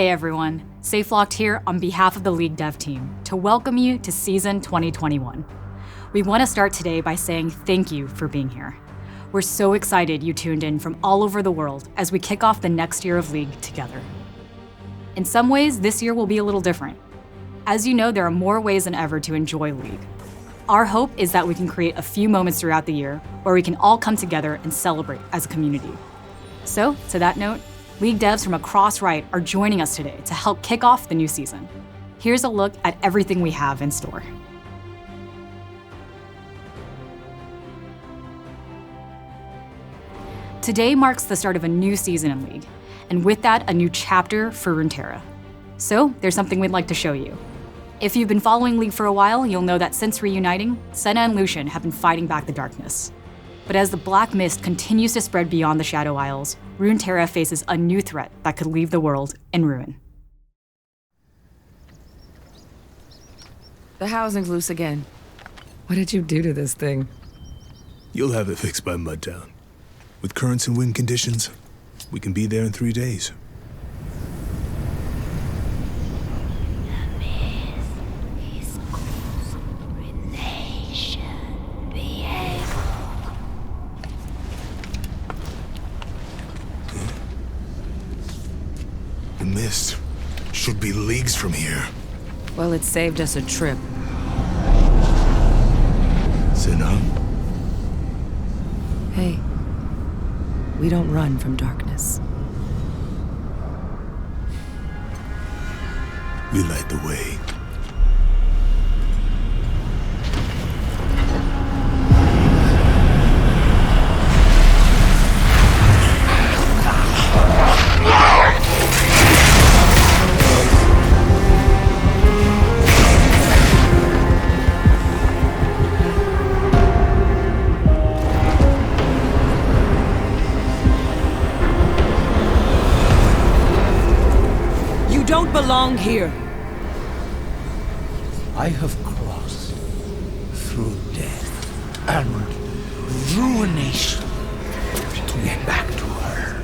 Hey everyone, SafeLocked here on behalf of the League Dev team to welcome you to Season 2021. We want to start today by saying thank you for being here. We're so excited you tuned in from all over the world as we kick off the next year of League together. In some ways, this year will be a little different. As you know, there are more ways than ever to enjoy League. Our hope is that we can create a few moments throughout the year where we can all come together and celebrate as a community. So, to that note, League devs from across Riot are joining us today to help kick off the new season. Here's a look at everything we have in store. Today marks the start of a new season in League, and with that, a new chapter for Runeterra. So, there's something we'd like to show you. If you've been following League for a while, you'll know that since reuniting, Senna and Lucian have been fighting back the darkness. But as the black mist continues to spread beyond the Shadow Isles, Runeterra faces a new threat that could leave the world in ruin. The housing's loose again. What did you do to this thing? You'll have it fixed by Mudtown. With currents and wind conditions, we can be there in 3 days. The mist should be leagues from here. Well, it saved us a trip. Senna? Hey, we don't run from darkness. We light the way. Don't belong here. I have crossed through death and ruination to get back to her.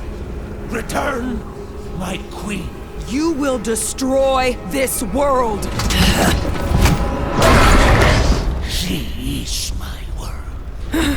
Return, my queen. You will destroy this world. She is my world.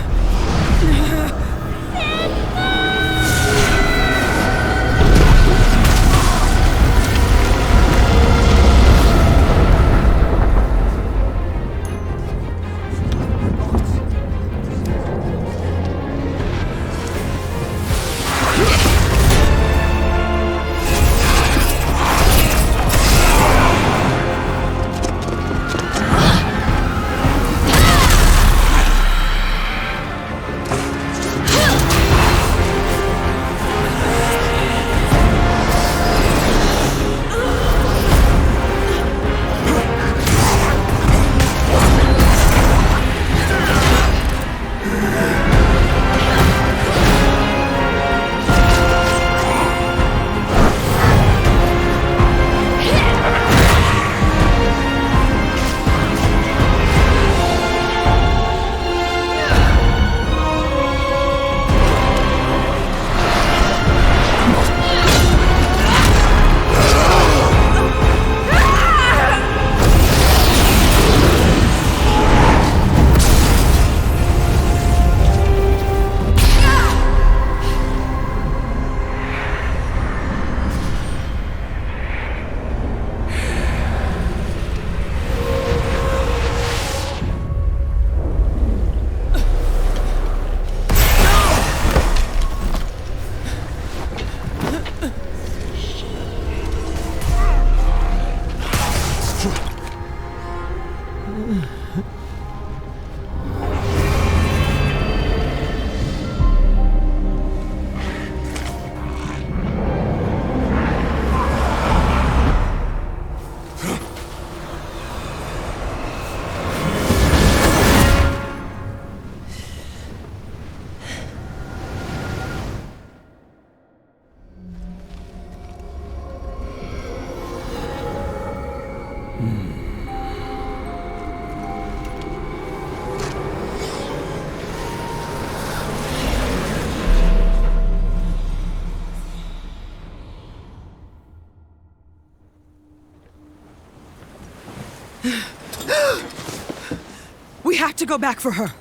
We have to go back for her.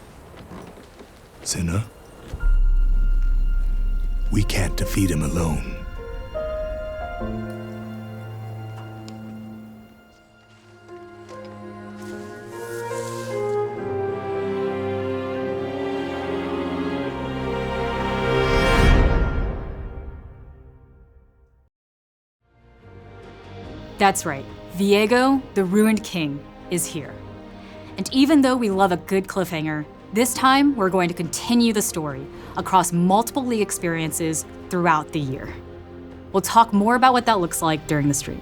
Senna, we can't defeat him alone. That's right, Viego, the Ruined King, is here. And even though we love a good cliffhanger, this time we're going to continue the story across multiple League experiences throughout the year. We'll talk more about what that looks like during the stream.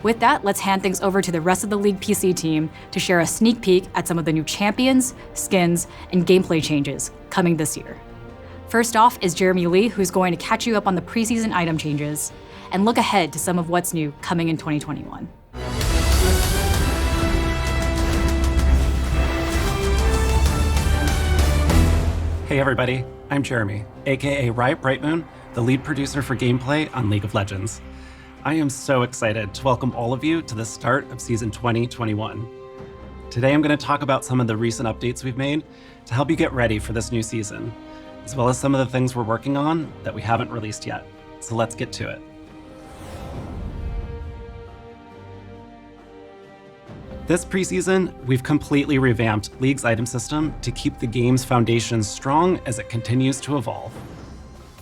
With that, let's hand things over to the rest of the League PC team to share a sneak peek at some of the new champions, skins, and gameplay changes coming this year. First off is Jeremy Lee, who's going to catch you up on the preseason item changes and look ahead to some of what's new coming in 2021. Hey everybody, I'm Jeremy, aka Riot Brightmoon, the lead producer for gameplay on League of Legends. I am so excited to welcome all of you to the start of Season 2021. Today I'm going to talk about some of the recent updates we've made to help you get ready for this new season, as well as some of the things we're working on that we haven't released yet. So let's get to it. This preseason, we've completely revamped League's item system to keep the game's foundation strong as it continues to evolve.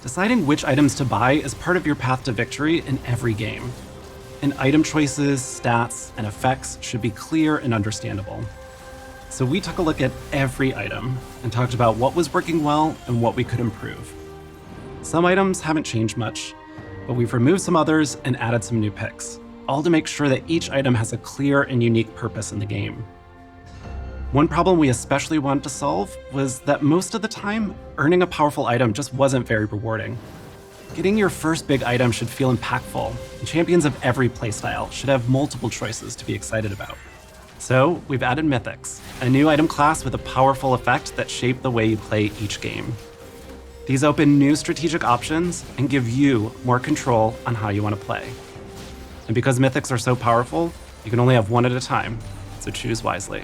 Deciding which items to buy is part of your path to victory in every game. And item choices, stats, and effects should be clear and understandable. So we took a look at every item and talked about what was working well and what we could improve. Some items haven't changed much, but we've removed some others and added some new picks, all to make sure that each item has a clear and unique purpose in the game. One problem we especially wanted to solve was that most of the time, earning a powerful item just wasn't very rewarding. Getting your first big item should feel impactful, and champions of every playstyle should have multiple choices to be excited about. So we've added Mythics, a new item class with a powerful effect that shape the way you play each game. These open new strategic options and give you more control on how you want to play. And because Mythics are so powerful, you can only have one at a time, so choose wisely.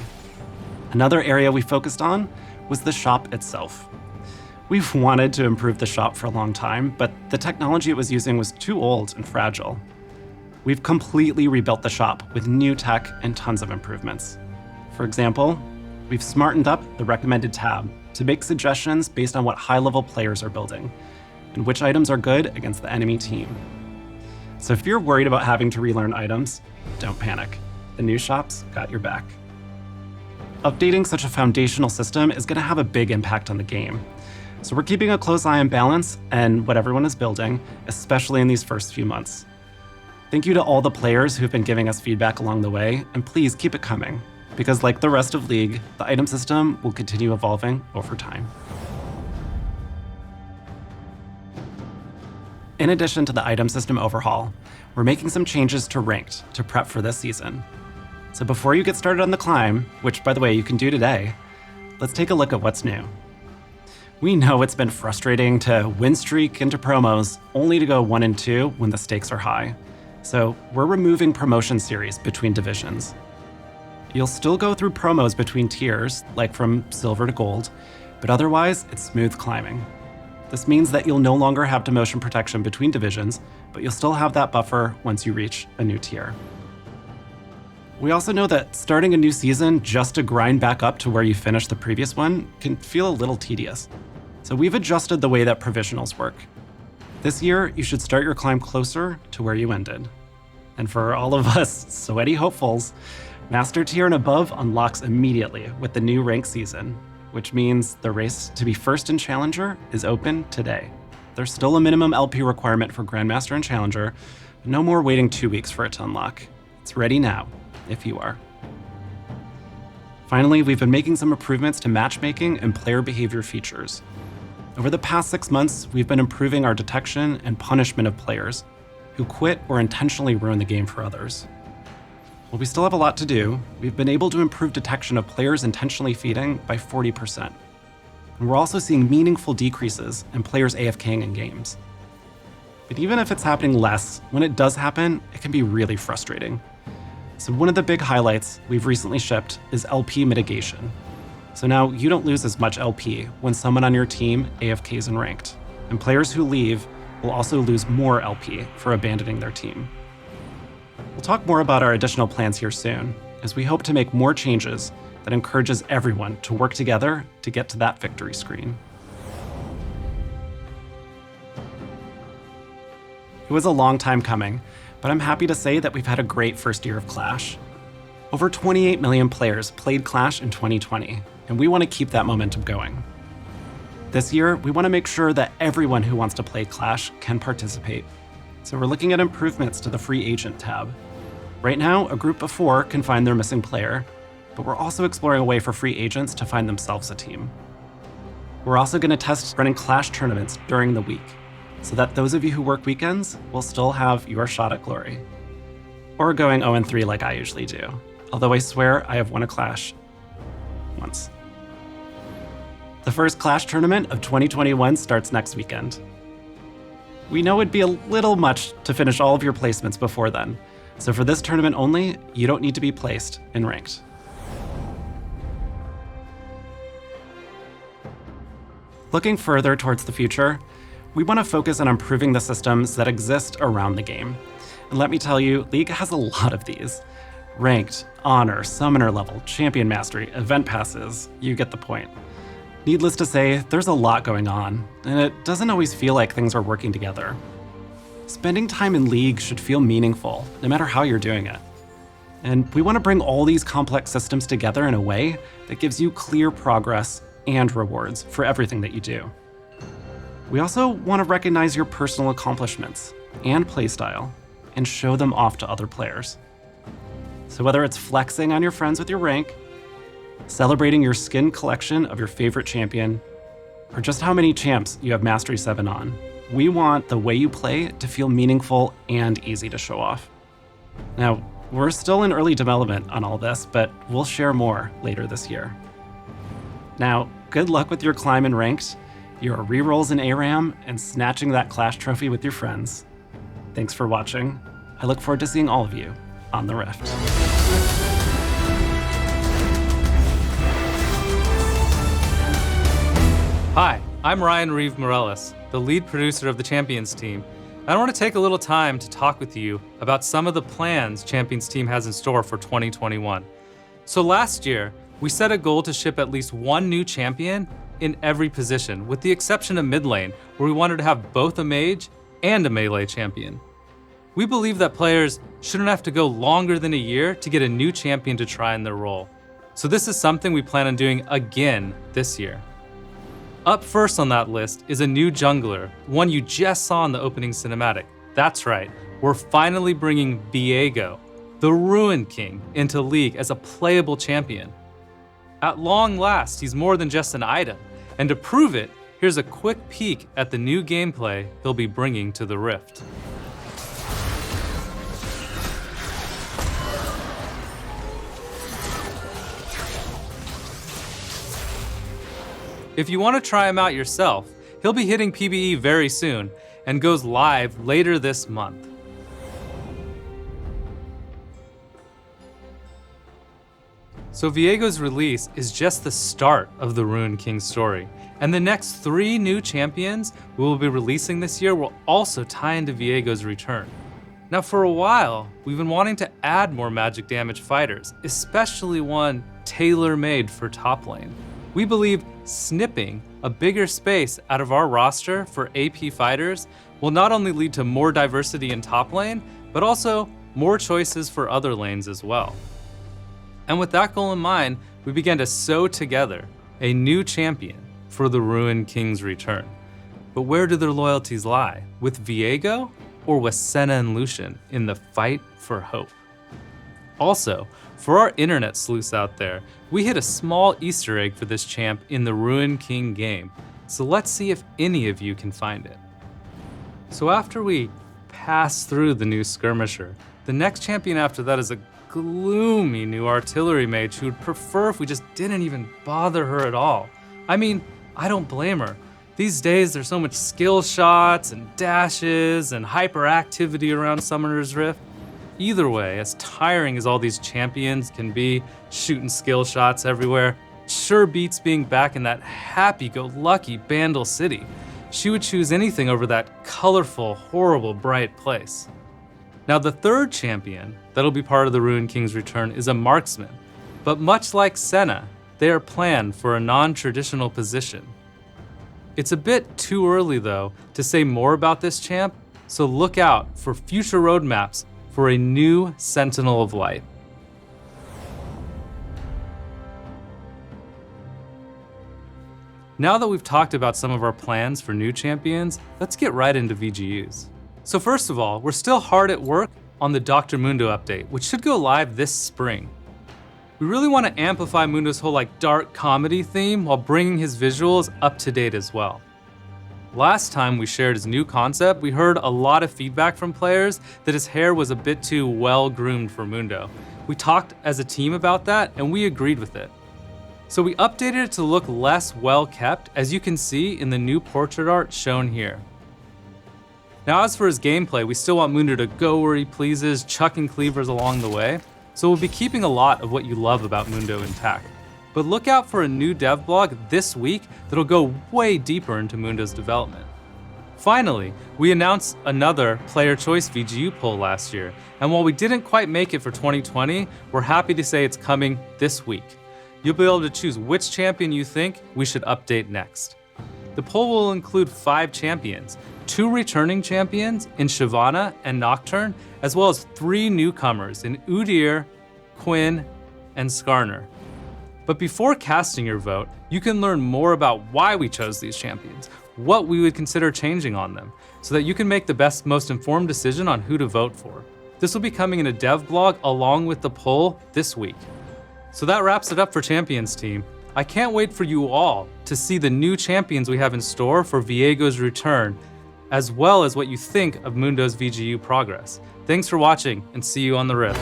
Another area we focused on was the shop itself. We've wanted to improve the shop for a long time, but the technology it was using was too old and fragile. We've completely rebuilt the shop with new tech and tons of improvements. For example, we've smartened up the recommended tab to make suggestions based on what high-level players are building and which items are good against the enemy team. So if you're worried about having to relearn items, don't panic. The new shop's got your back. Updating such a foundational system is going to have a big impact on the game. So we're keeping a close eye on balance and what everyone is building, especially in these first few months. Thank you to all the players who've been giving us feedback along the way, and please keep it coming, because like the rest of League, the item system will continue evolving over time. In addition to the item system overhaul, we're making some changes to Ranked to prep for this season. So before you get started on the climb, which by the way you can do today, let's take a look at what's new. We know it's been frustrating to win streak into promos only to go 1 and 2 when the stakes are high. So we're removing promotion series between divisions. You'll still go through promos between tiers, like from silver to gold, but otherwise it's smooth climbing. This means that you'll no longer have demotion protection between divisions, but you'll still have that buffer once you reach a new tier. We also know that starting a new season just to grind back up to where you finished the previous one can feel a little tedious. So we've adjusted the way that provisionals work. This year, you should start your climb closer to where you ended. And for all of us sweaty hopefuls, Master Tier and above unlocks immediately with the new rank season, which means the race to be first in Challenger is open today. There's still a minimum LP requirement for Grandmaster and Challenger, but no more waiting 2 weeks for it to unlock. It's ready now, if you are. Finally, we've been making some improvements to matchmaking and player behavior features. Over the past 6 months, we've been improving our detection and punishment of players who quit or intentionally ruin the game for others. While we still have a lot to do, we've been able to improve detection of players intentionally feeding by 40%. And we're also seeing meaningful decreases in players AFKing in games. But even if it's happening less, when it does happen, it can be really frustrating. So one of the big highlights we've recently shipped is LP mitigation. So now you don't lose as much LP when someone on your team AFKs in ranked. And players who leave will also lose more LP for abandoning their team. We'll talk more about our additional plans here soon, as we hope to make more changes that encourages everyone to work together to get to that victory screen. It was a long time coming, but I'm happy to say that we've had a great first year of Clash. Over 28 million players played Clash in 2020, and we want to keep that momentum going. This year, we want to make sure that everyone who wants to play Clash can participate. So we're looking at improvements to the Free Agent tab. Right now, a group of 4 can find their missing player, but we're also exploring a way for free agents to find themselves a team. We're also going to test running Clash tournaments during the week, so that those of you who work weekends will still have your shot at glory. Or going 0-3 like I usually do, although I swear I have won a Clash once. The first Clash tournament of 2021 starts next weekend. We know it'd be a little much to finish all of your placements before then, so for this tournament only, you don't need to be placed in ranked. Looking further towards the future, we want to focus on improving the systems that exist around the game. And let me tell you, League has a lot of these. Ranked, Honor, Summoner level, Champion Mastery, Event Passes, you get the point. Needless to say, there's a lot going on, and it doesn't always feel like things are working together. Spending time in League should feel meaningful, no matter how you're doing it. And we want to bring all these complex systems together in a way that gives you clear progress and rewards for everything that you do. We also want to recognize your personal accomplishments and playstyle and show them off to other players. So whether it's flexing on your friends with your rank, celebrating your skin collection of your favorite champion, or just how many champs you have Mastery 7 on, we want the way you play to feel meaningful and easy to show off. Now, we're still in early development on all this, but we'll share more later this year. Now, good luck with your climb in ranked, your rerolls in ARAM, and snatching that Clash trophy with your friends. Thanks for watching. I look forward to seeing all of you on the Rift. Hi, I'm Ryan Reeve Morales, the lead producer of the Champions team. I want to take a little time to talk with you about some of the plans Champions team has in store for 2021. So last year, we set a goal to ship at least one new champion in every position, with the exception of mid lane, where we wanted to have both a mage and a melee champion. We believe that players shouldn't have to go longer than a year to get a new champion to try in their role. So this is something we plan on doing again this year. Up first on that list is a new jungler, one you just saw in the opening cinematic. That's right, we're finally bringing Viego, the Ruin King, into League as a playable champion. At long last, he's more than just an item, and to prove it, here's a quick peek at the new gameplay he'll be bringing to the Rift. If you want to try him out yourself, he'll be hitting PBE very soon and goes live later this month. So Viego's release is just the start of the Ruin King story, and the next 3 new champions we will be releasing this year will also tie into Viego's return. Now for a while, we've been wanting to add more magic damage fighters, especially one tailor-made for top lane. We believe snipping a bigger space out of our roster for AP fighters will not only lead to more diversity in top lane, but also more choices for other lanes as well. And with that goal in mind, we began to sew together a new champion for the Ruin King's return. But where do their loyalties lie? With Viego or with Senna and Lucian in the fight for hope? Also, for our internet sleuths out there, we hid a small Easter egg for this champ in the Ruin King game. So let's see if any of you can find it. So after we pass through the new skirmisher, the next champion after that is a gloomy new artillery mage who would prefer if we just didn't even bother her at all. I mean, I don't blame her. These days there's so much skill shots and dashes and hyperactivity around Summoner's Rift. either way, as tiring as all these champions can be, shooting skill shots everywhere, sure beats being back in that happy-go-lucky Bandle City. She would choose anything over that colorful, horrible, bright place. Now the third champion that'll be part of the Ruined King's return is a marksman, but much like Senna, they are planned for a non-traditional position. It's a bit too early though to say more about this champ, so look out for future roadmaps for a new Sentinel of Light. Now that we've talked about some of our plans for new champions, let's get right into VGUs. So first of all, we're still hard at work on the Dr. Mundo update, which should go live this spring. We really want to amplify Mundo's whole dark comedy theme while bringing his visuals up to date as well. Last time we shared his new concept, we heard a lot of feedback from players that his hair was a bit too well groomed for Mundo. We talked as a team about that and we agreed with it. So we updated it to look less well kept, as you can see in the new portrait art shown here. Now as for his gameplay, we still want Mundo to go where he pleases, chucking cleavers along the way, so we'll be keeping a lot of what you love about Mundo intact. But look out for a new dev blog this week that'll go way deeper into Mundo's development. Finally, we announced another player choice VGU poll last year, and while we didn't quite make it for 2020, we're happy to say it's coming this week. You'll be able to choose which champion you think we should update next. The poll will include 5 champions, 2 returning champions in Shyvana and Nocturne, as well as 3 newcomers in Udyr, Quinn, and Skarner. But before casting your vote, you can learn more about why we chose these champions, what we would consider changing on them, so that you can make the best, most informed decision on who to vote for. This will be coming in a dev blog along with the poll this week. So that wraps it up for Champions team. I can't wait for you all to see the new champions we have in store for Viego's return, as well as what you think of Mundo's VGU progress. Thanks for watching, and see you on the Rift.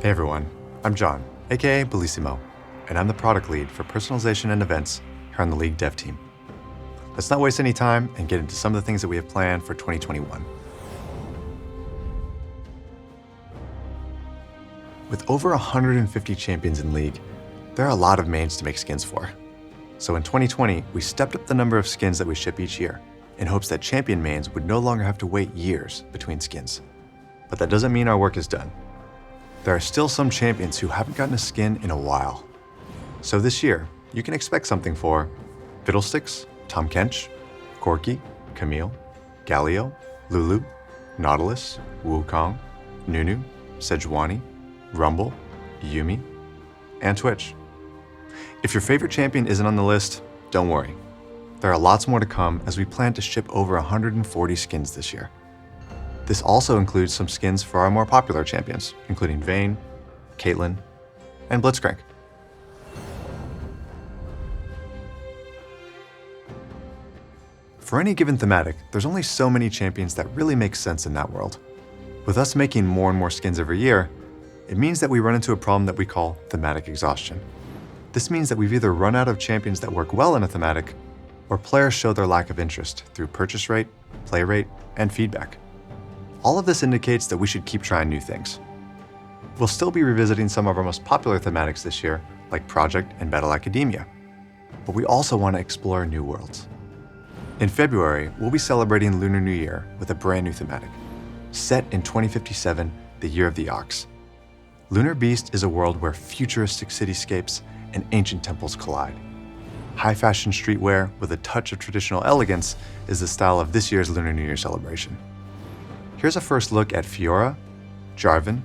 Hey everyone, I'm John, aka Bellissimo, and I'm the product lead for personalization and events here on the League dev team. Let's not waste any time and get into some of the things that we have planned for 2021. With over 150 champions in League, there are a lot of mains to make skins for. So in 2020, we stepped up the number of skins that we ship each year in hopes that champion mains would no longer have to wait years between skins. But that doesn't mean our work is done. There are still some champions who haven't gotten a skin in a while. So this year, you can expect something for Fiddlesticks, Tahm Kench, Corki, Camille, Galio, Lulu, Nautilus, Wukong, Nunu, Sejuani, Rumble, Yuumi, and Twitch. If your favorite champion isn't on the list, don't worry. There are lots more to come as we plan to ship over 140 skins this year. This also includes some skins for our more popular champions, including Vayne, Caitlyn, and Blitzcrank. For any given thematic, there's only so many champions that really make sense in that world. With us making more and more skins every year, it means that we run into a problem that we call thematic exhaustion. This means that we've either run out of champions that work well in a thematic, or players show their lack of interest through purchase rate, play rate, and feedback. All of this indicates that we should keep trying new things. We'll still be revisiting some of our most popular thematics this year, like Project and Battle Academia, but we also want to explore new worlds. In February, we'll be celebrating Lunar New Year with a brand new thematic, set in 2057, the Year of the Ox. Lunar Beast is a world where futuristic cityscapes and ancient temples collide. High-fashion streetwear with a touch of traditional elegance is the style of this year's Lunar New Year celebration. Here's a first look at Fiora, Jarvan,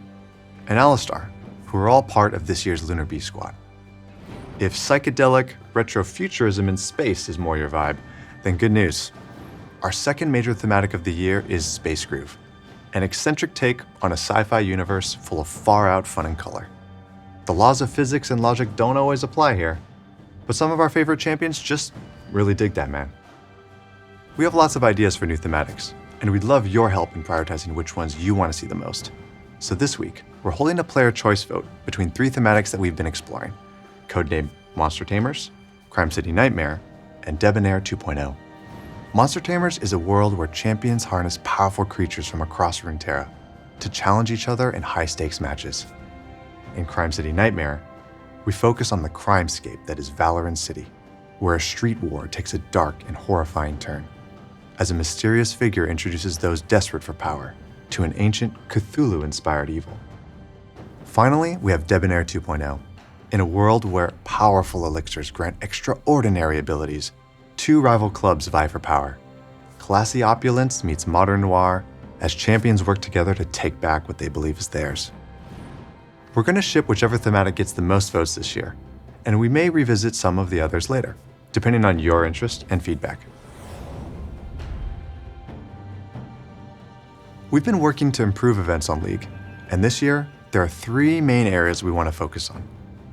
and Alistar, who are all part of this year's Lunar Beast squad. If psychedelic retrofuturism in space is more your vibe, then good news. Our second major thematic of the year is Space Groove, an eccentric take on a sci-fi universe full of far-out fun and color. The laws of physics and logic don't always apply here, but some of our favorite champions just really dig that, man. We have lots of ideas for new thematics, and we'd love your help in prioritizing which ones you want to see the most. So this week, we're holding a player choice vote between 3 thematics that we've been exploring, codenamed Monster Tamers, Crime City Nightmare, and Debonair 2.0. Monster Tamers is a world where champions harness powerful creatures from across Runeterra to challenge each other in high-stakes matches. In Crime City Nightmare, we focus on the crimescape that is Valoran City, where a street war takes a dark and horrifying turn, as a mysterious figure introduces those desperate for power to an ancient Cthulhu-inspired evil. Finally, we have Debonair 2.0. In a world where powerful elixirs grant extraordinary abilities, two rival clubs vie for power. Classy opulence meets modern noir as champions work together to take back what they believe is theirs. We're going to ship whichever thematic gets the most votes this year, and we may revisit some of the others later, depending on your interest and feedback. We've been working to improve events on League, and this year, there are 3 main areas we want to focus on.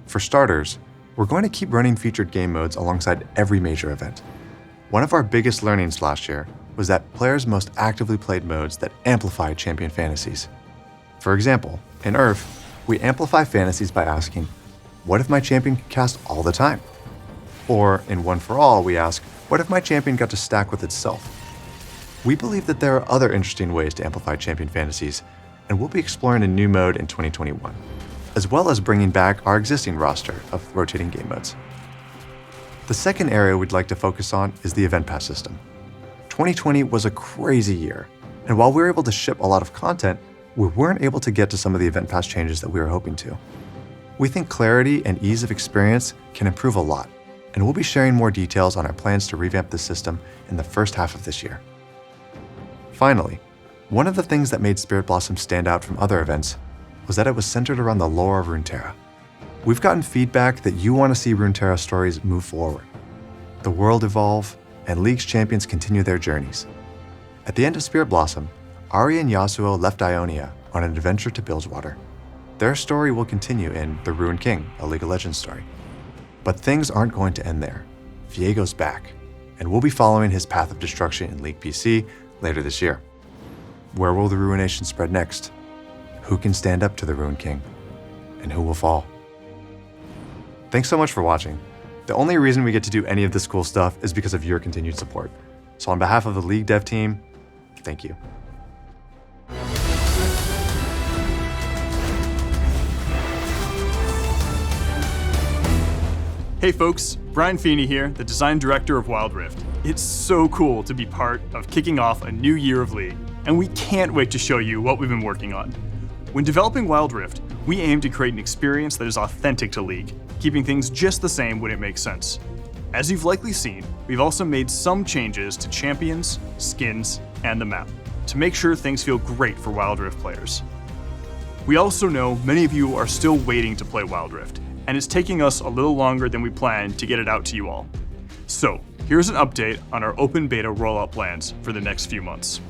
For starters, we're going to keep running featured game modes alongside every major event. One of our biggest learnings last year was that players most actively played modes that amplify champion fantasies. For example, in Earth, we amplify fantasies by asking, what if my champion could cast all the time? Or in One for All, we ask, what if my champion got to stack with itself? We believe that there are other interesting ways to amplify champion fantasies, and we'll be exploring a new mode in 2021, as well as bringing back our existing roster of rotating game modes. The second area we'd like to focus on is the Event Pass system. 2020 was a crazy year, and while we were able to ship a lot of content, we weren't able to get to some of the Event Pass changes that we were hoping to. We think clarity and ease of experience can improve a lot, and we'll be sharing more details on our plans to revamp the system in the first half of this year. Finally, one of the things that made Spirit Blossom stand out from other events was that it was centered around the lore of Runeterra. We've gotten feedback that you want to see Runeterra stories move forward, the world evolve, and League's champions continue their journeys. At the end of Spirit Blossom, Ahri and Yasuo left Ionia on an adventure to Bilgewater. Their story will continue in The Ruined King, a League of Legends story. But things aren't going to end there. Viego's back, and we'll be following his path of destruction in League PC later this year. Where will the ruination spread next? Who can stand up to the Ruined King? And who will fall? Thanks so much for watching. The only reason we get to do any of this cool stuff is because of your continued support. So on behalf of the League dev team, thank you. Hey folks, Brian Feeney here, the design director of Wild Rift. It's so cool to be part of kicking off a new year of League, and we can't wait to show you what we've been working on. When developing Wild Rift, we aim to create an experience that is authentic to League, keeping things just the same when it makes sense. As you've likely seen, we've also made some changes to champions, skins, and the map to make sure things feel great for Wild Rift players. We also know many of you are still waiting to play Wild Rift, and it's taking us a little longer than we planned to get it out to you all. So, here's an update on our open beta rollout plans for the next few months.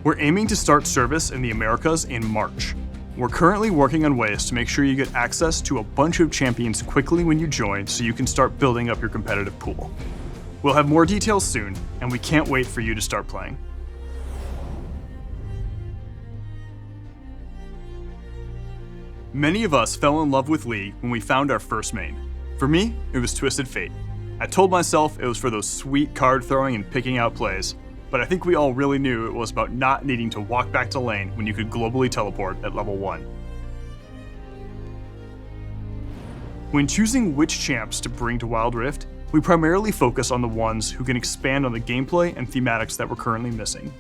We're aiming to start service in the Americas in March. We're currently working on ways to make sure you get access to a bunch of champions quickly when you join so you can start building up your competitive pool. We'll have more details soon, and we can't wait for you to start playing. Many of us fell in love with League when we found our first main. For me, it was Twisted Fate. I told myself it was for those sweet card throwing and picking out plays, but I think we all really knew it was about not needing to walk back to lane when you could globally teleport at level 1. When choosing which champs to bring to Wild Rift, we primarily focus on the ones who can expand on the gameplay and thematics that we're currently missing.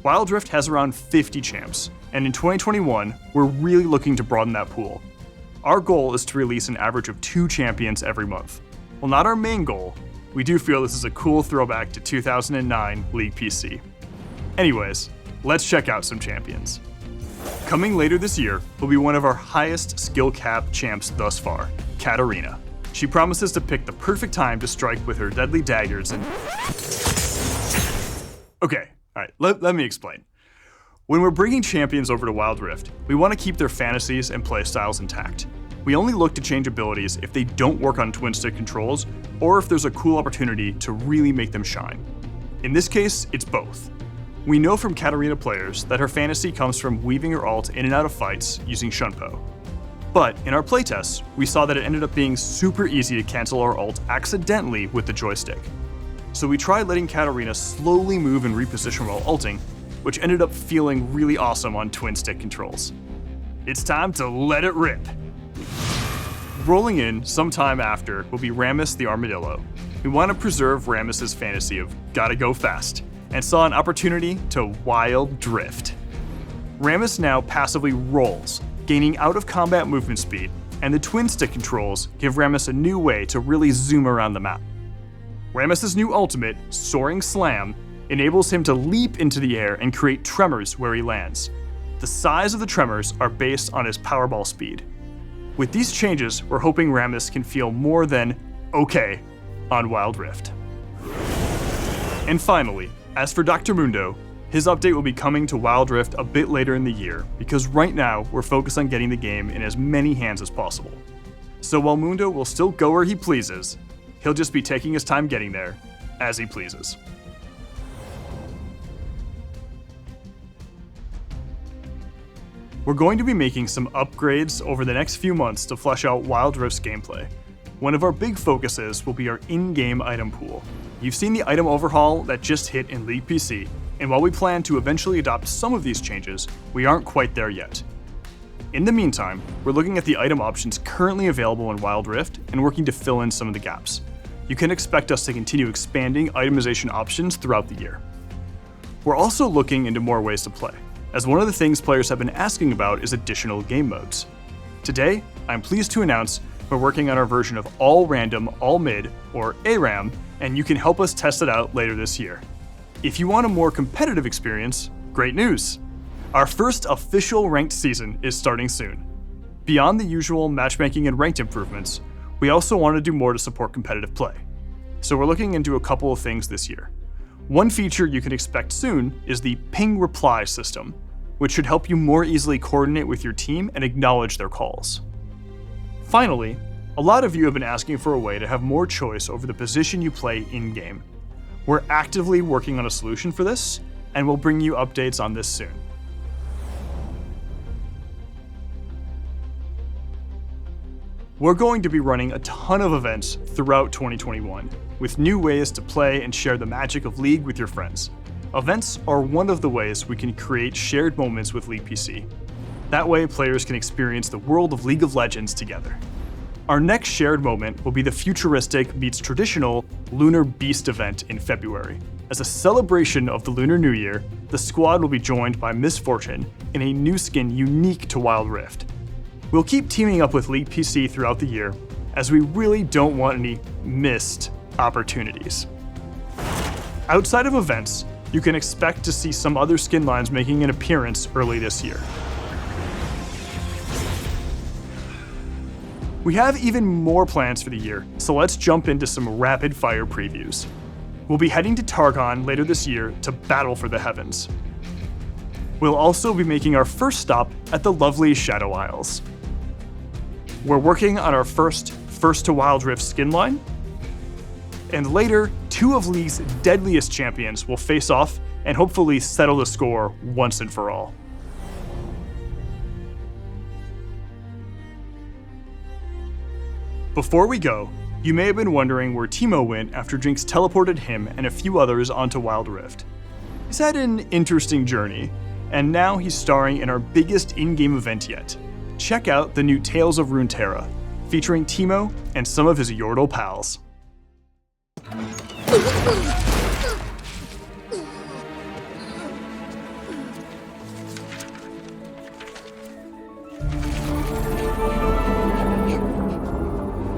Wild Rift has around 50 champs, and in 2021, we're really looking to broaden that pool. Our goal is to release an average of 2 champions every month. While not our main goal, we do feel this is a cool throwback to 2009 League PC. Anyways, let's check out some champions. Coming later this year will be one of our highest skill cap champs thus far, Katarina. She promises to pick the perfect time to strike with her deadly daggers and... Okay, alright, let me explain. When we're bringing champions over to Wild Rift, we want to keep their fantasies and playstyles intact. We only look to change abilities if they don't work on twin stick controls, or if there's a cool opportunity to really make them shine. In this case, it's both. We know from Katarina players that her fantasy comes from weaving her ult in and out of fights using Shunpo. But in our playtests, we saw that it ended up being super easy to cancel our ult accidentally with the joystick. so we tried letting Katarina slowly move and reposition while ulting, which ended up feeling really awesome on twin stick controls. It's time to let it rip. Rolling in sometime after will be Rammus the Armadillo. We want to preserve Rammus's fantasy of gotta go fast, and saw an opportunity to wild drift. Rammus now passively rolls, gaining out of combat movement speed, and the twin stick controls give Rammus a new way to really zoom around the map. Rammus's new ultimate, Soaring Slam, enables him to leap into the air and create tremors where he lands. The size of the tremors are based on his Powerball speed. With these changes, we're hoping Rammus can feel more than okay on Wild Rift. And finally, as for Dr. Mundo, his update will be coming to Wild Rift a bit later in the year, because right now we're focused on getting the game in as many hands as possible. So while Mundo will still go where he pleases, he'll just be taking his time getting there, as he pleases. We're going to be making some upgrades over the next few months to flesh out Wild Rift's gameplay. One of our big focuses will be our in-game item pool. You've seen the item overhaul that just hit in League PC, and while we plan to eventually adopt some of these changes, we aren't quite there yet. In the meantime, we're looking at the item options currently available in Wild Rift and working to fill in some of the gaps. You can expect us to continue expanding itemization options throughout the year. We're also looking into more ways to play, as one of the things players have been asking about is additional game modes. Today, I'm pleased to announce we're working on our version of All Random, All Mid, or ARAM, and you can help us test it out later this year. If you want a more competitive experience, great news! Our first official ranked season is starting soon. Beyond the usual matchmaking and ranked improvements, we also want to do more to support competitive play. So we're looking into a couple of things this year. One feature you can expect soon is the ping reply system, which should help you more easily coordinate with your team and acknowledge their calls. Finally, a lot of you have been asking for a way to have more choice over the position you play in-game. We're actively working on a solution for this, and we'll bring you updates on this soon. We're going to be running a ton of events throughout 2021, with new ways to play and share the magic of League with your friends. Events are one of the ways we can create shared moments with League PC. That way, players can experience the world of League of Legends together. Our next shared moment will be the futuristic meets traditional Lunar Beast event in February. As a celebration of the Lunar New Year, the squad will be joined by Miss Fortune in a new skin unique to Wild Rift. We'll keep teaming up with League PC throughout the year, as we really don't want any missed opportunities. Outside of events, you can expect to see some other skin lines making an appearance early this year. We have even more plans for the year, so let's jump into some rapid fire previews. We'll be heading to Targon later this year to battle for the heavens. We'll also be making our first stop at the lovely Shadow Isles. We're working on our first to Wild Rift skin line, and later, two of League's deadliest champions will face off and hopefully settle the score once and for all. Before we go, you may have been wondering where Teemo went after Jinx teleported him and a few others onto Wild Rift. He's had an interesting journey, and now he's starring in our biggest in-game event yet. Check out the new Tales of Runeterra, featuring Teemo and some of his Yordle pals.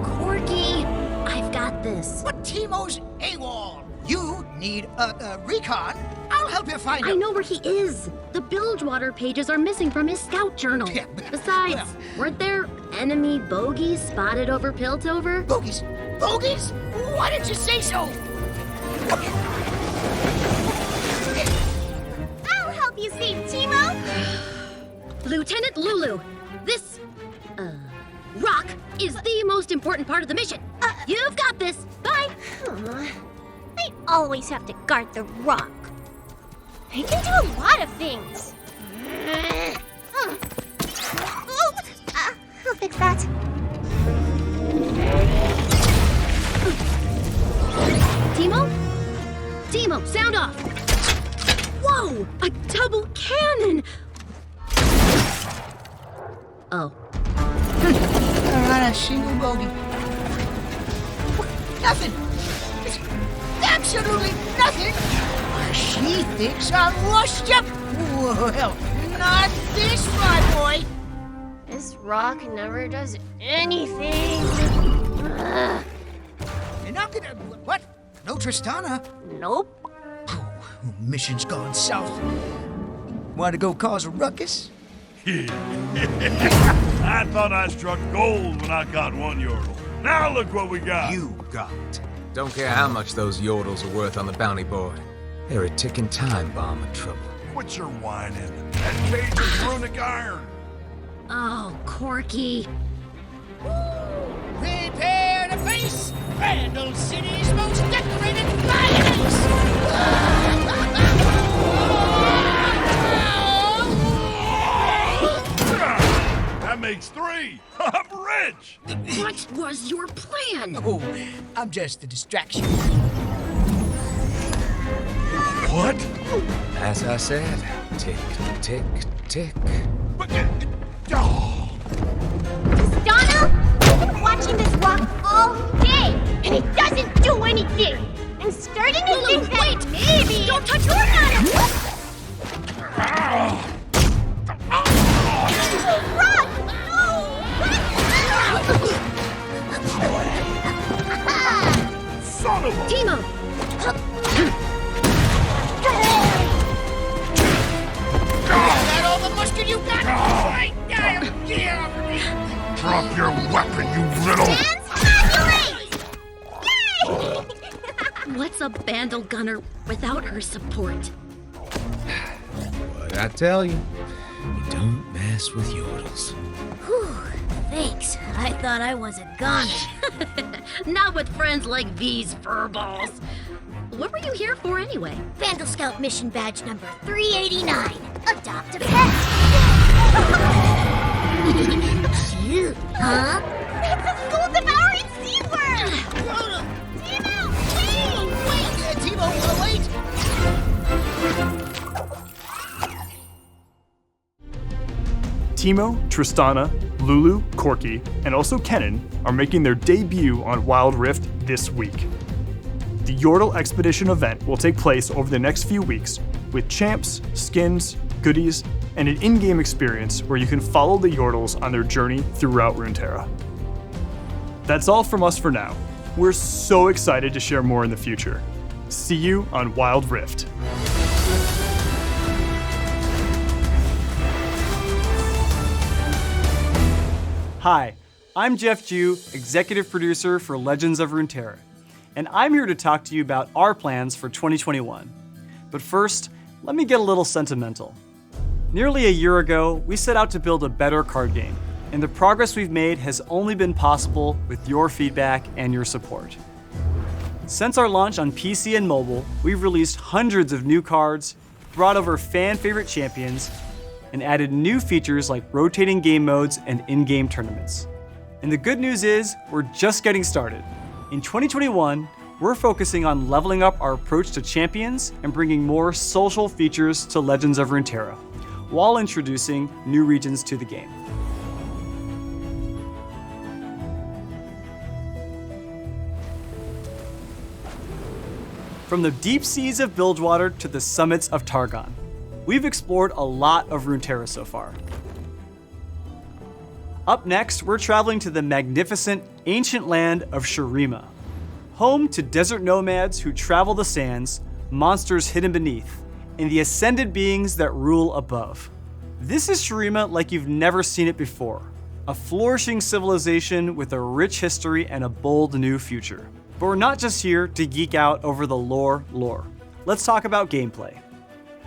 Corgi, I've got this. But Teemo's AWOL. You need a recon. I'll help you find him. I know where he is. The Bilgewater pages are missing from his scout journal. Yeah, Besides, well. weren't there enemy bogies spotted over Piltover? Bogies? Bogies? Why didn't you say so? I'll help you save Teemo. Lieutenant Lulu, this, rock is the most important part of the mission. You've got this. Bye. I always have to guard the rock. I can do a lot of things. I'll fix that. Teemo, Oh. Not a single bogey. Nothing. It's absolutely nothing. She thinks I'm washed up. Well, not this, my boy. This rock never does anything. Ugh. You're not gonna... What? No Tristana? Nope. Mission's gone south. Want to go cause a ruckus? I thought I struck gold when I got one yordle. Now look what we got. You got. Don't care how much those yordles are worth on the bounty board. They're a ticking time bomb of trouble. Quit your whining. That cage is runic iron. Oh, Corky. Prepare to face Randall City's most decorated lions! That makes 3. I'm rich. What was your plan? Oh, I'm just a distraction. What? As I said, tick, tick, tick. Donna, I've been watching this rock all day, and it doesn't do anything. I'm starting to think that maybe... Don't touch your Donna! Rock! Son of a... Timo! That all the mustard you got? Right now, get off me! Drop your weapon, you little... What's a Bandle Gunner without her support? What I tell you, you don't mess with yordles. Whew, thanks. I thought I was a goner. Not with friends like these furballs. What were you here for anyway? Vandal Scout mission badge number 389. Adopt a pet. Cute, huh? It's a soul-devouring seaworm! Timo, wait! Timo, wait! Timo, Tristana, Lulu, Corky, and also Kennen are making their debut on Wild Rift this week. The Yordle Expedition event will take place over the next few weeks with champs, skins, goodies, and an in-game experience where you can follow the Yordles on their journey throughout Runeterra. That's all from us for now. We're so excited to share more in the future. See you on Wild Rift. Hi, I'm Jeff Jew, executive producer for Legends of Runeterra, and I'm here to talk to you about our plans for 2021. But first, let me get a little sentimental. Nearly a year ago, we set out to build a better card game, and the progress we've made has only been possible with your feedback and your support. Since our launch on PC and mobile, we've released hundreds of new cards, brought over fan-favorite champions, and added new features like rotating game modes and in-game tournaments. And the good news is, we're just getting started. In 2021, we're focusing on leveling up our approach to champions and bringing more social features to Legends of Runeterra, while introducing new regions to the game. From the deep seas of Bilgewater to the summits of Targon, we've explored a lot of Runeterra so far. Up next, we're traveling to the magnificent ancient land of Shurima, home to desert nomads who travel the sands, monsters hidden beneath, and the ascended beings that rule above. This is Shurima like you've never seen it before, a flourishing civilization with a rich history and a bold new future. But we're not just here to geek out over the lore. Let's talk about gameplay.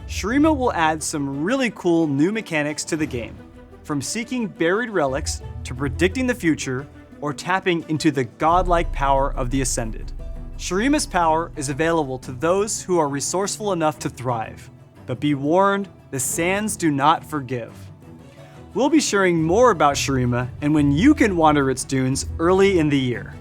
Shurima will add some really cool new mechanics to the game, from seeking buried relics to predicting the future or tapping into the godlike power of the Ascended. Shurima's power is available to those who are resourceful enough to thrive. But be warned, the sands do not forgive. We'll be sharing more about Shurima and when you can wander its dunes early in the year.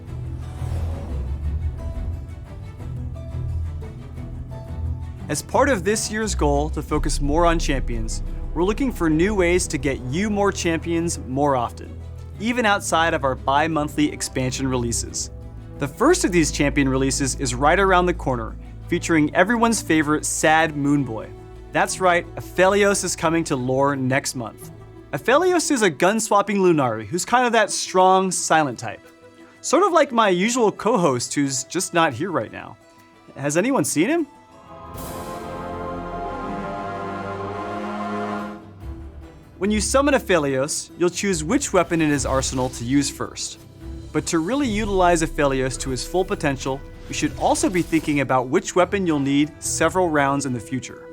As part of this year's goal to focus more on champions, we're looking for new ways to get you more champions more often, even outside of our bi-monthly expansion releases. The first of these champion releases is right around the corner, featuring everyone's favorite sad moon boy. That's right, Aphelios is coming to lore next month. Aphelios is a gun-swapping Lunari who's kind of that strong, silent type. Sort of like my usual co-host who's just not here right now. Has anyone seen him? When you summon Aphelios, you'll choose which weapon in his arsenal to use first. But to really utilize Aphelios to his full potential, you should also be thinking about which weapon you'll need several rounds in the future.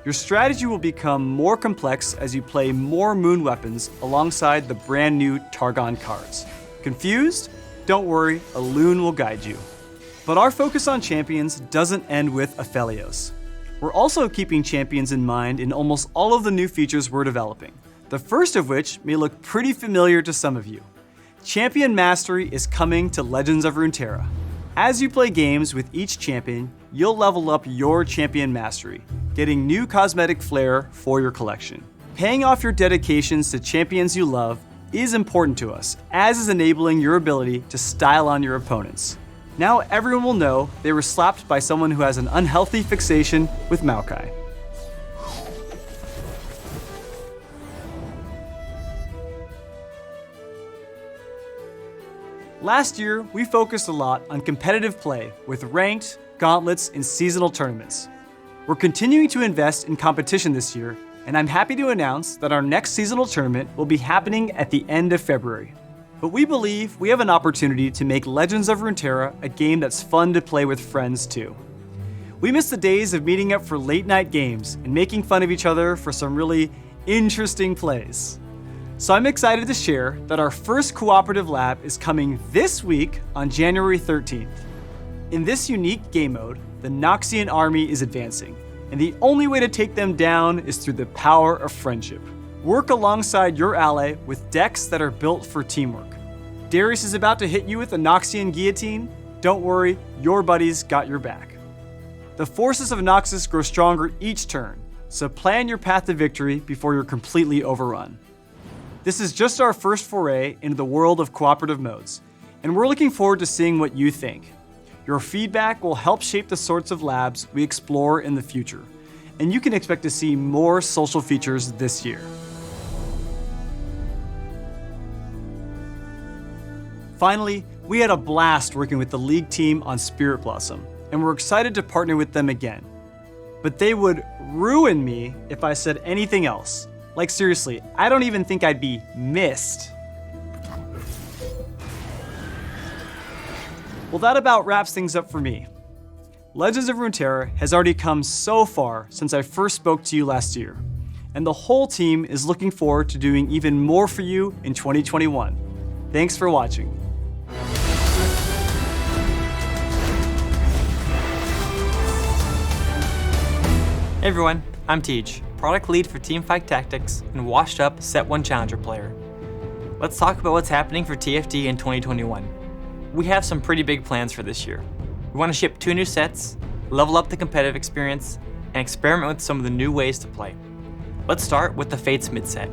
Your strategy will become more complex as you play more moon weapons alongside the brand new Targon cards. Confused? Don't worry, a loon will guide you. But our focus on champions doesn't end with Aphelios. We're also keeping champions in mind in almost all of the new features we're developing, the first of which may look pretty familiar to some of you. Champion Mastery is coming to Legends of Runeterra. As you play games with each champion, you'll level up your Champion Mastery, getting new cosmetic flair for your collection. Paying off your dedications to champions you love is important to us, as is enabling your ability to style on your opponents. Now everyone will know they were slapped by someone who has an unhealthy fixation with Maokai. Last year, we focused a lot on competitive play with ranked, gauntlets, and seasonal tournaments. We're continuing to invest in competition this year, and I'm happy to announce that our next seasonal tournament will be happening at the end of February. But we believe we have an opportunity to make Legends of Runeterra a game that's fun to play with friends too. We miss the days of meeting up for late night games and making fun of each other for some really interesting plays. So I'm excited to share that our first cooperative lab is coming this week on January 13th. In this unique game mode, the Noxian army is advancing, and the only way to take them down is through the power of friendship. Work alongside your ally with decks that are built for teamwork. Darius is about to hit you with a Noxian guillotine. Don't worry, your buddies got your back. The forces of Noxus grow stronger each turn, so plan your path to victory before you're completely overrun. This is just our first foray into the world of cooperative modes, and we're looking forward to seeing what you think. Your feedback will help shape the sorts of labs we explore in the future, and you can expect to see more social features this year. Finally, we had a blast working with the League team on Spirit Blossom, and we're excited to partner with them again. But they would ruin me if I said anything else. Like seriously, I don't even think I'd be missed. Well, that about wraps things up for me. Legends of Runeterra has already come so far since I first spoke to you last year, and the whole team is looking forward to doing even more for you in 2021. Thanks for watching. Hey everyone, I'm Tej, product lead for Teamfight Tactics and washed up Set 1 Challenger player. Let's talk about what's happening for TFT in 2021. We have some pretty big plans for this year. We want to ship 2 new sets, level up the competitive experience, and experiment with some of the new ways to play. Let's start with the Fates mid set.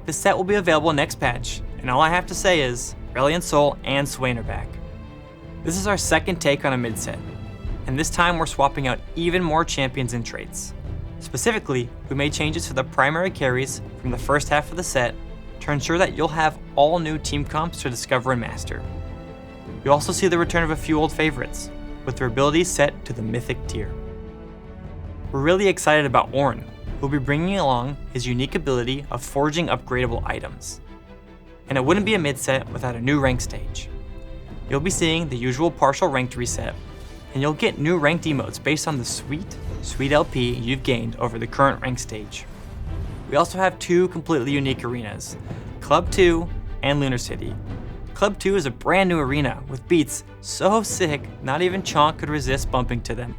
This set will be available next patch, and all I have to say is, Brilliant Soul and Swain are back. This is our second take on a mid set, and this time we're swapping out even more champions and traits. Specifically, we made changes to the primary carries from the first half of the set to ensure that you'll have all new team comps to discover and master. You'll also see the return of a few old favorites, with their abilities set to the mythic tier. We're really excited about Ornn, who'll be bringing along his unique ability of forging upgradable items. And it wouldn't be a mid set without a new rank stage. You'll be seeing the usual partial ranked reset, and you'll get new ranked emotes based on the sweet LP you've gained over the current rank stage. We also have 2 completely unique arenas, Club 2 and Lunar City. Club 2 is a brand new arena with beats so sick not even Chonk could resist bumping to them.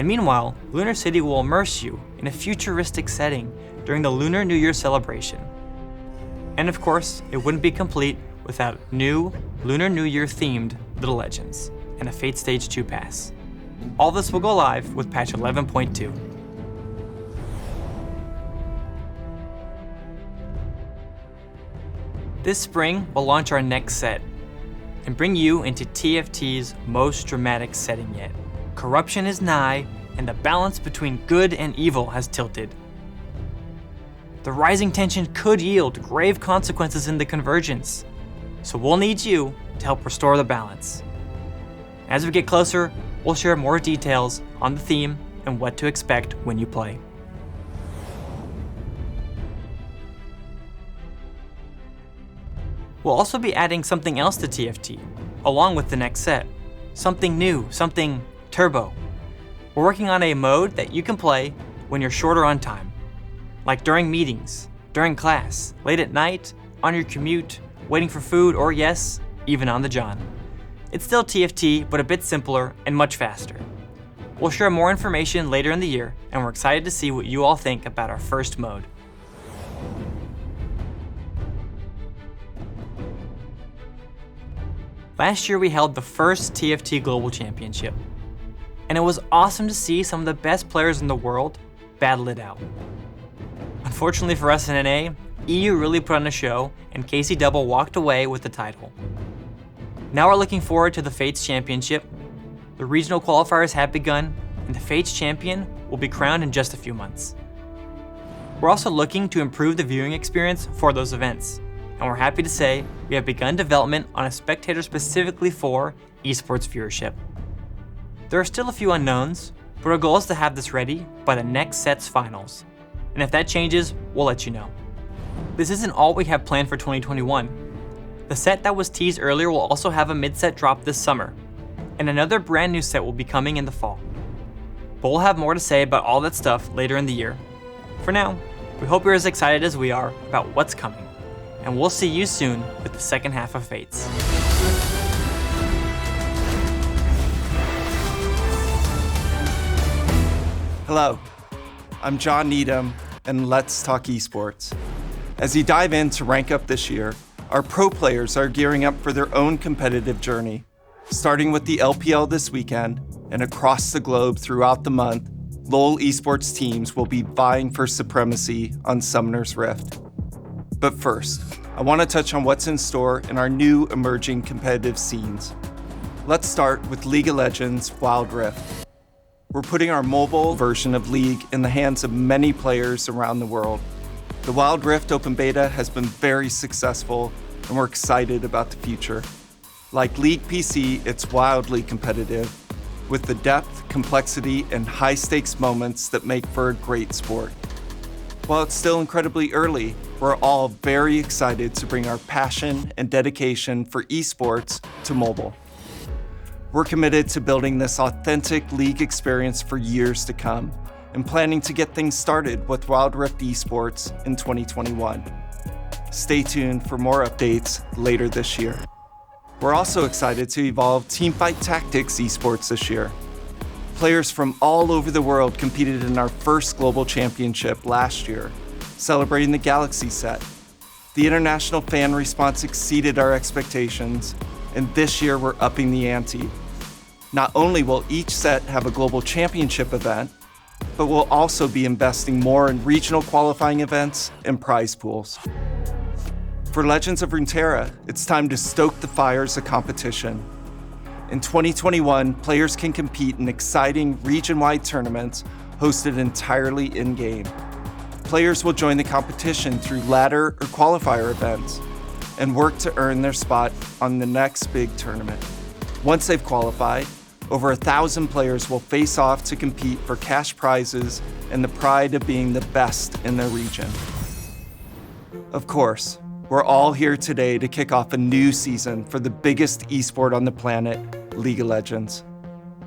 And meanwhile, Lunar City will immerse you in a futuristic setting during the Lunar New Year celebration. And of course, it wouldn't be complete without new Lunar New Year themed Little Legends and a Fate Stage 2 pass. All this will go live with patch 11.2. This spring, we'll launch our next set and bring you into TFT's most dramatic setting yet. Corruption is nigh, and the balance between good and evil has tilted. The rising tension could yield grave consequences in the convergence, so we'll need you to help restore the balance. As we get closer, we'll share more details on the theme and what to expect when you play. We'll also be adding something else to TFT, along with the next set. Something new, something turbo. We're working on a mode that you can play when you're shorter on time, like during meetings, during class, late at night, on your commute, waiting for food, or yes, even on the John. It's still TFT, but a bit simpler and much faster. We'll share more information later in the year, and we're excited to see what you all think about our first mode. Last year we held the first TFT Global Championship, and it was awesome to see some of the best players in the world battle it out. Unfortunately for us in NA, EU really put on a show, and KC Double walked away with the title. Now we're looking forward to the Fates Championship. The regional qualifiers have begun, and the Fates Champion will be crowned in just a few months. We're also looking to improve the viewing experience for those events, and we're happy to say we have begun development on a spectator specifically for esports viewership. There are still a few unknowns, but our goal is to have this ready by the next set's finals. And if that changes, we'll let you know. This isn't all we have planned for 2021. The set that was teased earlier will also have a mid-set drop this summer, and another brand new set will be coming in the fall. But we'll have more to say about all that stuff later in the year. For now, we hope you're as excited as we are about what's coming, and we'll see you soon with the second half of Fates. Hello, I'm John Needham, and let's talk esports. As you dive in to rank up this year, our pro players are gearing up for their own competitive journey. Starting with the LPL this weekend, and across the globe throughout the month, LoL esports teams will be vying for supremacy on Summoner's Rift. But first, I want to touch on what's in store in our new emerging competitive scenes. Let's start with League of Legends Wild Rift. We're putting our mobile version of League in the hands of many players around the world. The Wild Rift open beta has been very successful, and we're excited about the future. Like League PC, it's wildly competitive, with the depth, complexity, and high-stakes moments that make for a great sport. While it's still incredibly early, we're all very excited to bring our passion and dedication for esports to mobile. We're committed to building this authentic League experience for years to come, and planning to get things started with Wild Rift Esports in 2021. Stay tuned for more updates later this year. We're also excited to evolve Teamfight Tactics Esports this year. Players from all over the world competed in our first global championship last year, celebrating the Galaxy set. The international fan response exceeded our expectations, and this year we're upping the ante. Not only will each set have a global championship event, but we'll also be investing more in regional qualifying events and prize pools. For Legends of Runeterra, it's time to stoke the fires of competition. In 2021, players can compete in exciting region-wide tournaments hosted entirely in-game. Players will join the competition through ladder or qualifier events and work to earn their spot on the next big tournament. Once they've qualified, over 1,000 players will face off to compete for cash prizes and the pride of being the best in their region. Of course, we're all here today to kick off a new season for the biggest esport on the planet, League of Legends.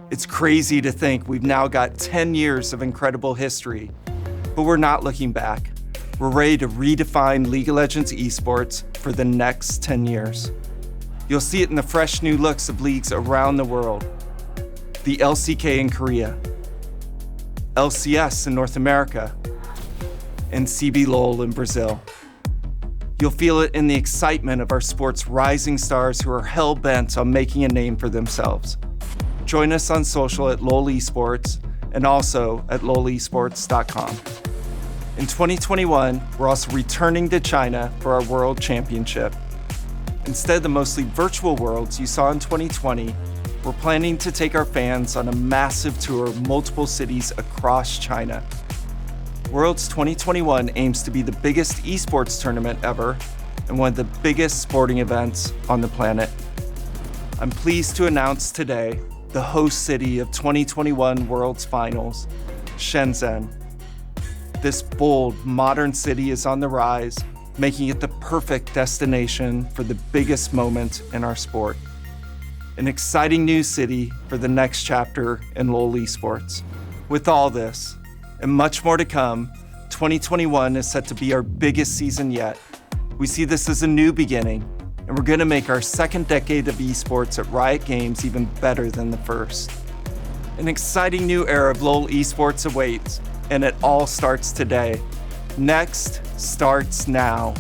It's crazy to think we've now got 10 years of incredible history, but we're not looking back. We're ready to redefine League of Legends esports for the next 10 years. You'll see it in the fresh new looks of leagues around the world. The LCK in Korea, LCS in North America, and CBLOL in Brazil. You'll feel it in the excitement of our sport's rising stars who are hell-bent on making a name for themselves. Join us on social at LOL Esports and also at lolesports.com. In 2021, we're also returning to China for our World Championship. Instead of the mostly virtual Worlds you saw in 2020, we're planning to take our fans on a massive tour of multiple cities across China. Worlds 2021 aims to be the biggest esports tournament ever and one of the biggest sporting events on the planet. I'm pleased to announce today the host city of 2021 Worlds Finals, Shenzhen. This bold, modern city is on the rise, making it the perfect destination for the biggest moment in our sport. An exciting new city for the next chapter in LoL Esports. With all this, and much more to come, 2021 is set to be our biggest season yet. We see this as a new beginning, and we're gonna make our second decade of esports at Riot Games even better than the first. An exciting new era of LoL Esports awaits, and it all starts today. Next starts now.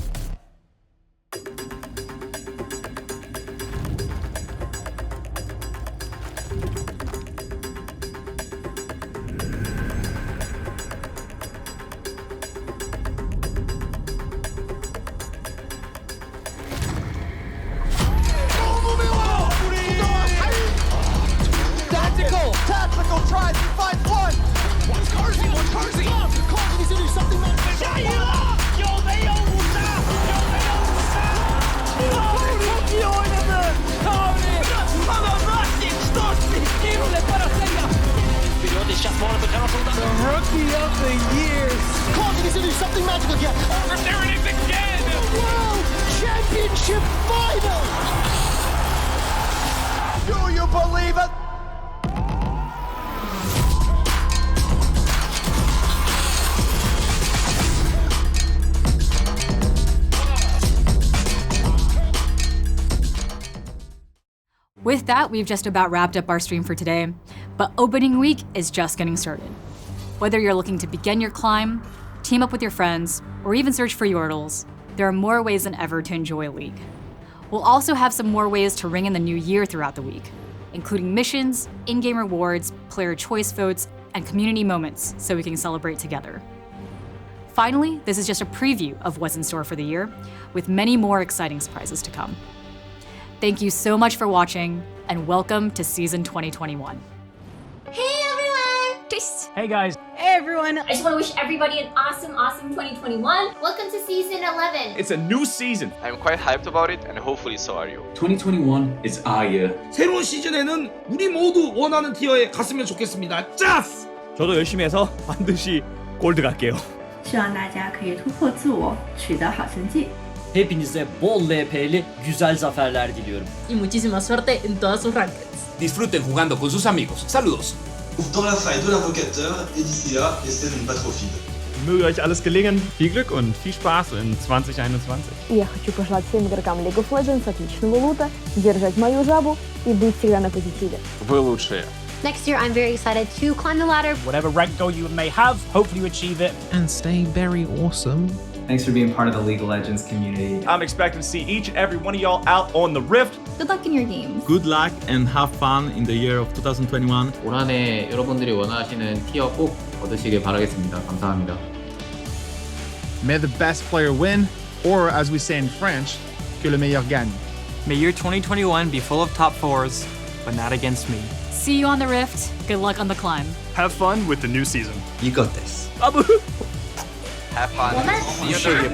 Tactical tries to find one! One's Carzzy! Carzzy needs to do something magical! 下雨了！有没有五杀？有没有五杀？The Rookie of the Year! Carzzy needs to do something magical here! There it is again! The World Championship Final! Do you believe it? With that, we've just about wrapped up our stream for today, but opening week is just getting started. Whether you're looking to begin your climb, team up with your friends, or even search for Yordles, there are more ways than ever to enjoy League. We'll also have some more ways to ring in the new year throughout the week, including missions, in-game rewards, player choice votes, and community moments so we can celebrate together. Finally, this is just a preview of what's in store for the year, with many more exciting surprises to come. Thank you so much for watching, and welcome to Season 2021. Hey everyone! Cześć! Hey guys. Hey everyone! I just want to wish everybody an awesome 2021. Welcome to Season 11. It's a new season. I'm quite hyped about it, and hopefully so are you. 2021 is our year. 새로운 시즌에는 우리 모두 원하는 티어에 갔으면 좋겠습니다. 짜스! 저도 열심히 해서 반드시 골드 갈게요. 希望大家可以突破自我，取得好成绩。 Hepinize bol LP'li güzel zaferler diliyorum. Y muchísima suerte en todas sus rankings. Disfruten jugando con sus amigos. Saludos. Dans la faille de l'invocateur, et d'ici là, essayez de ne pas trop feed. Möge euch alles gelingen. Viel Glück und viel Spaß in 2021. Я хочу пожелать всем игрокам League of Legends отличного лута, держать мою жабу и быть всегда на позитиве. Вы лучшие. Next year, I'm very excited to climb the ladder. Whatever rank goal you may have, hopefully you achieve it. And stay very awesome. Thanks for being part of the League of Legends community. I'm expecting to see each and every one of y'all out on the Rift. Good luck in your games. Good luck and have fun in the year of 2021. 올 한 해 여러분들이 원하시는 티어 꼭 얻으시길 바라겠습니다. 감사합니다. May the best player win, or as we say in French, que le meilleur gagne. May year 2021 be full of top fours, but not against me. See you on the Rift. Good luck on the climb. Have fun with the new season. You got this. Have fun. Woman? See you there.